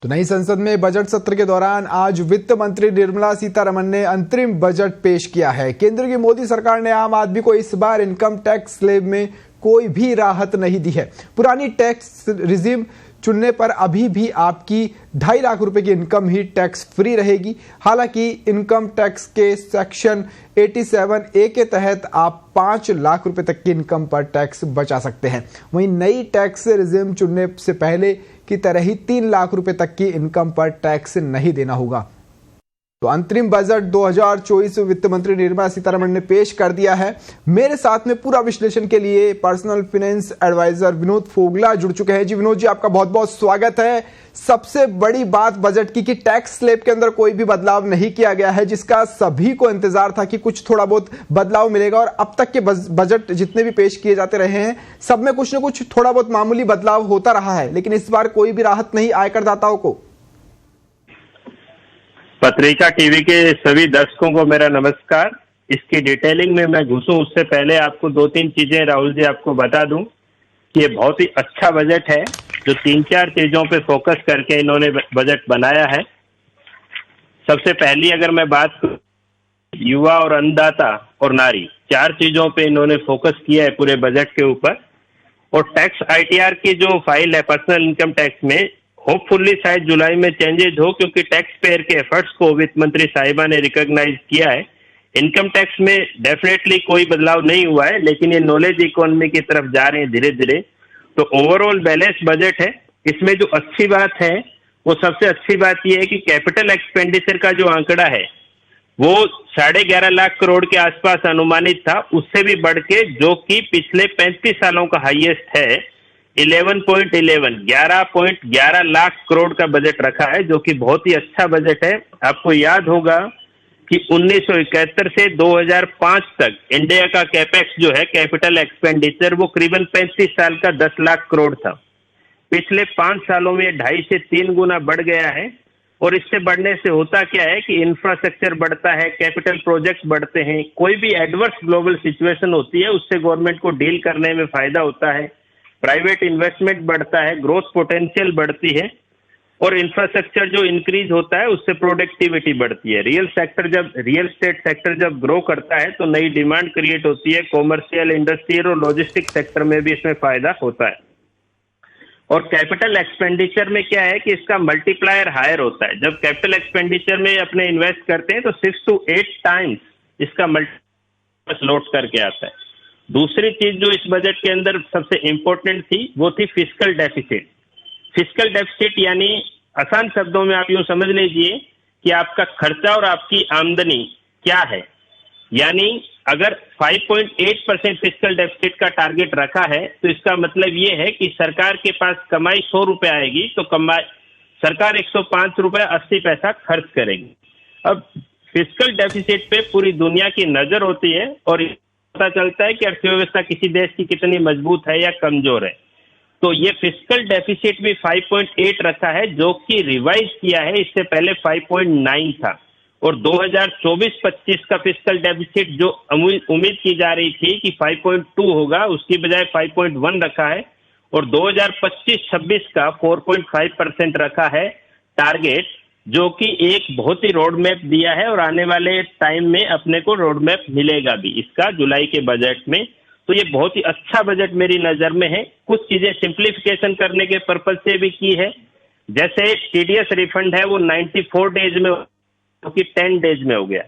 तो नई संसद में बजट सत्र के दौरान आज वित्त मंत्री निर्मला सीतारमण ने अंतरिम बजट पेश किया है। केंद्र की मोदी सरकार ने आम आदमी को इस बार इनकम टैक्स स्लैब में कोई भी राहत नहीं दी है। पुरानी टैक्स रिजिम चुनने पर अभी भी आपकी 2.5 लाख रुपए की इनकम ही टैक्स फ्री रहेगी। हालांकि इनकम टैक्स के सेक्शन 87A के तहत आप 5 लाख रुपए तक की इनकम पर टैक्स बचा सकते हैं। वहीं नई टैक्स रिजिम चुनने से पहले की तरह ही 3 लाख रुपए तक की इनकम पर टैक्स नहीं देना होगा। तो अंतरिम बजट 2024 वित्त मंत्री निर्मला सीतारमण ने पेश कर दिया है। मेरे साथ में पूरा विश्लेषण के लिए पर्सनल फाइनेंस एडवाइजर विनोद फोगला जुड़ चुके हैं। जी विनोद जी, आपका बहुत बहुत स्वागत है। सबसे बड़ी बात बजट की कि टैक्स स्लैब के अंदर कोई भी बदलाव नहीं किया गया है, जिसका सभी को इंतजार था कि कुछ थोड़ा बहुत बदलाव मिलेगा। और अब तक के बजट जितने भी पेश किए जाते रहे हैं, सब में कुछ न कुछ थोड़ा बहुत मामूली बदलाव होता रहा है, लेकिन इस बार कोई भी राहत नहीं आयकरदाताओं को। पत्रिका टीवी के सभी दर्शकों को मेरा नमस्कार। इसकी डिटेलिंग में मैं घुसूं उससे पहले आपको 2-3 चीजें राहुल जी आपको बता दूं कि ये बहुत ही अच्छा बजट है जो 3-4 चीजों पे फोकस करके इन्होंने बजट बनाया है। सबसे पहली अगर मैं बात करूं, युवा और अन्नदाता और नारी, 4 चीजों पे इन्होंने फोकस किया है पूरे बजट के ऊपर। और टैक्स ITR की जो फाइल है पर्सनल इनकम टैक्स में, होपफुली शायद जुलाई में चेंजेस हो, क्योंकि टैक्स पेयर के एफर्ट्स को वित्त मंत्री साहिबा ने रिकॉग्नाइज किया है। इनकम टैक्स में डेफिनेटली कोई बदलाव नहीं हुआ है, लेकिन ये नॉलेज इकोनॉमी की तरफ जा रहे हैं धीरे धीरे। तो ओवरऑल बैलेंस बजट है। इसमें जो अच्छी बात है, वो सबसे अच्छी बात ये है कि कैपिटल एक्सपेंडिचर का जो आंकड़ा है वो 11.5 लाख करोड़ के आसपास अनुमानित था, उससे भी बढ़ के, जो कि पिछले 35 सालों का हाईएस्ट है, 11.11 लाख करोड़ का बजट रखा है, जो कि बहुत ही अच्छा बजट है। आपको याद होगा कि 1971 से 2005 तक इंडिया का कैपेक्स जो है कैपिटल एक्सपेंडिचर, वो करीबन 35 साल का 10 लाख करोड़ था। पिछले 5 सालों में 2.5 से 3 गुना बढ़ गया है। और इससे बढ़ने से होता क्या है कि इंफ्रास्ट्रक्चर बढ़ता है, कैपिटल प्रोजेक्ट्स बढ़ते हैं, कोई भी एडवर्स ग्लोबल सिचुएशन होती है उससे गवर्नमेंट को डील करने में फायदा होता है, प्राइवेट इन्वेस्टमेंट बढ़ता है, ग्रोथ पोटेंशियल बढ़ती है, और इंफ्रास्ट्रक्चर जो इंक्रीज होता है उससे प्रोडक्टिविटी बढ़ती है। रियल एस्टेट सेक्टर जब ग्रो करता है तो नई डिमांड क्रिएट होती है, कॉमर्शियल, इंडस्ट्रियल और लॉजिस्टिक सेक्टर में भी इसमें फायदा होता है। और कैपिटल एक्सपेंडिचर में क्या है कि इसका मल्टीप्लायर हायर होता है। जब कैपिटल एक्सपेंडिचर में अपने इन्वेस्ट करते हैं तो 6 to 8 टाइम्स इसका मल्टीप्लायर लौट करके आता है। दूसरी चीज जो इस बजट के अंदर सबसे इंपॉर्टेंट थी वो थी फिस्कल डेफिसिट। फिस्कल डेफिसिट यानी आसान शब्दों में आप यूं समझ लीजिए कि आपका खर्चा और आपकी आमदनी क्या है। यानी अगर 5.8% फिस्कल डेफिसिट का टारगेट रखा है तो इसका मतलब ये है कि सरकार के पास कमाई 100 रुपए आएगी तो सरकार 105 रुपए 80 पैसा खर्च करेगी। अब फिस्कल डेफिसिट पे पूरी दुनिया की नजर होती है और पता चलता है कि अर्थव्यवस्था किसी देश की कितनी मजबूत है या कमजोर है। तो ये फिस्कल डेफिसिट भी 5.8 रखा है, जो कि रिवाइज किया है, इससे पहले 5.9 था। और 2024-25 का फिस्कल डेफिसिट जो उम्मीद की जा रही थी कि 5.2 होगा, उसकी बजाय 5.1 रखा है। और 2025-26 का 4.5% रखा है टारगेट, जो कि एक बहुत ही रोड मैप दिया है और आने वाले टाइम में अपने को रोड मैप मिलेगा भी इसका जुलाई के बजट में। तो ये बहुत ही अच्छा बजट मेरी नजर में है। कुछ चीजें सिंप्लीफिकेशन करने के पर्पज से भी की है, जैसे TDS रिफंड है वो 94 डेज में, जो कि 10 डेज में हो गया।